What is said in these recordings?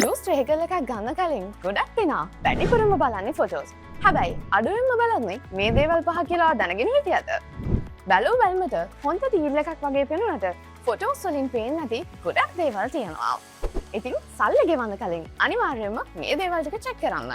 Loose ට්‍රේකල් එකක් ගන්න කලින් ගොඩක් දෙනා වැඩිපුරම බලන්නේ ෆොටෝස්. හැබැයි අඩුවෙන්ම බලන්නේ මේ දේවල් පහ කියලා දැනගෙන හිටියද? බැලූ බැල්මට හොඳ දීල් එකක් වගේ පෙනුනට ෆොටෝස් වලින් පේන්නේ නැති ගොඩක් දේවල් තියෙනවා. ඉතින් සල්ලි ගෙවන්න කලින් අනිවාර්යයෙන්ම මේ දේවල් ටික චෙක් කරන්න.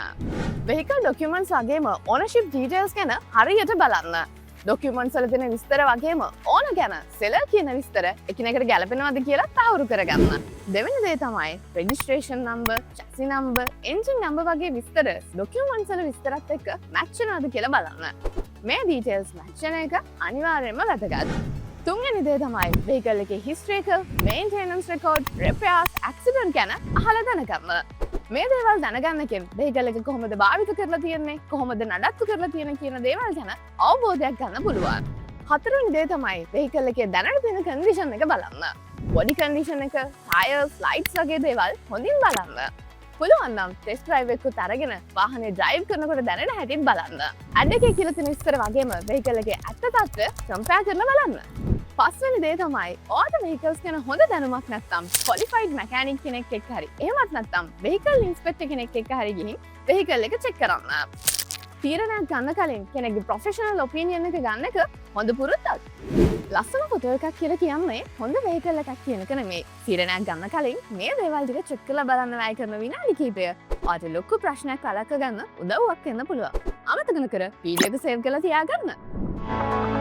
වෙහිකල් ඩොකියුමන්ට්ස් වගේම ඕනර්ෂිප් ඩීටේල්ස් ගැන හරියට බලන්න. ඩොකියුමන්ට්ස් වල තියෙන විස්තර වගේම ඕන ගැන සෙලර් කියන විස්තර එකිනෙකට ගැලපෙනවද කියලා තහවුරු කරගන්න. දෙවෙනි දේ තමයි registration number, chassis number, engine number වගේ විස්තර ඩොකියුමන්ට්ස් වල විස්තරත් එක්ක මැච් වෙනවද කියලා බලන්න. මේ ඩීටේල්ස් මැච් වෙන එක අනිවාර්යයෙන්ම වැදගත්. තුන්වෙනි දේ තමයි වෙහිකල් එකේ හිස්ටරි එක, මේන්ටෙනන්ස් රෙකෝඩ්, රිපෙයාර්ස්, ඇක්සිඩන්ට් ගැන අහලා දැනගන්න. මේ දේවල් දැනගන්නකින් වෙහිකල් එක කොහොමද භාවිත කරලා තියෙන්නේ, කොහොමද නඩත්තු කරලා තියෙන්නේ කියන දේවල් ගැන අවබෝධයක් ගන්න පුළුවන්. හතරවෙනි දේ තමයි වෙහිකල් එකේ දැනට තියෙන කන්ඩිෂන් එක බලන්න. බොඩි කන්ඩිෂන් එක, ටයර්ස්, ලයිට්ස් වගේ දේවල් හොඳින් බලන්න. පුළුවන් නම් ටෙස්ට් ඩ්‍රයිව් එකකුත් අරගෙන වාහනේ ඩ්‍රයිව් කරනකොට දැනෙන හැටිත් බලන්න. ඇඩ් එකේ කියලා තියෙන විස්තර වගේම වෙහිකල් එකේ ඇත්ත තත්ත්වය කම්පෙයාර් කරලා බලන්න. පස්වෙනි දේ තමයි ඔයාලට වෙහිකල්ස් ගැන හොඳ දැනුමක් නැත්නම් ක්වොලිෆයිඩ් මැකැනික් කෙනෙක් එක්ක හරි එහෙමත් නැත්නම් වෙහිකල් ඉන්ස්පෙක්ටර් කෙනෙක් එක්ක හරි ගිහින් වෙහිකල් එක චෙක් කරන්න. තීරණයක් ගන්න කලින් කෙනෙක්ගේ ප්‍රොෆෙෂනල් ඔපිනියන් එක ගන්න එක හොඳ පුරුද්දක්. ලස්සන ෆොටෝ එකක් කියලා කියන්නේ හොඳ වෙහිකල් එකක් කියන එක නෙමෙයි. තීරණයක් ගන්න කලින් මේ දේවල් ටික චෙක් කරලා බලන්න වැය කරන විනාඩි කිහිපය ඔයාලට ලොකු ප්‍රශ්නයක් වළක්ව ගන්න උදව්වක් වෙන්න පුළුවන්. අමතක නොකර වීඩියෝ එක සේව් කරලා තියාගන්න.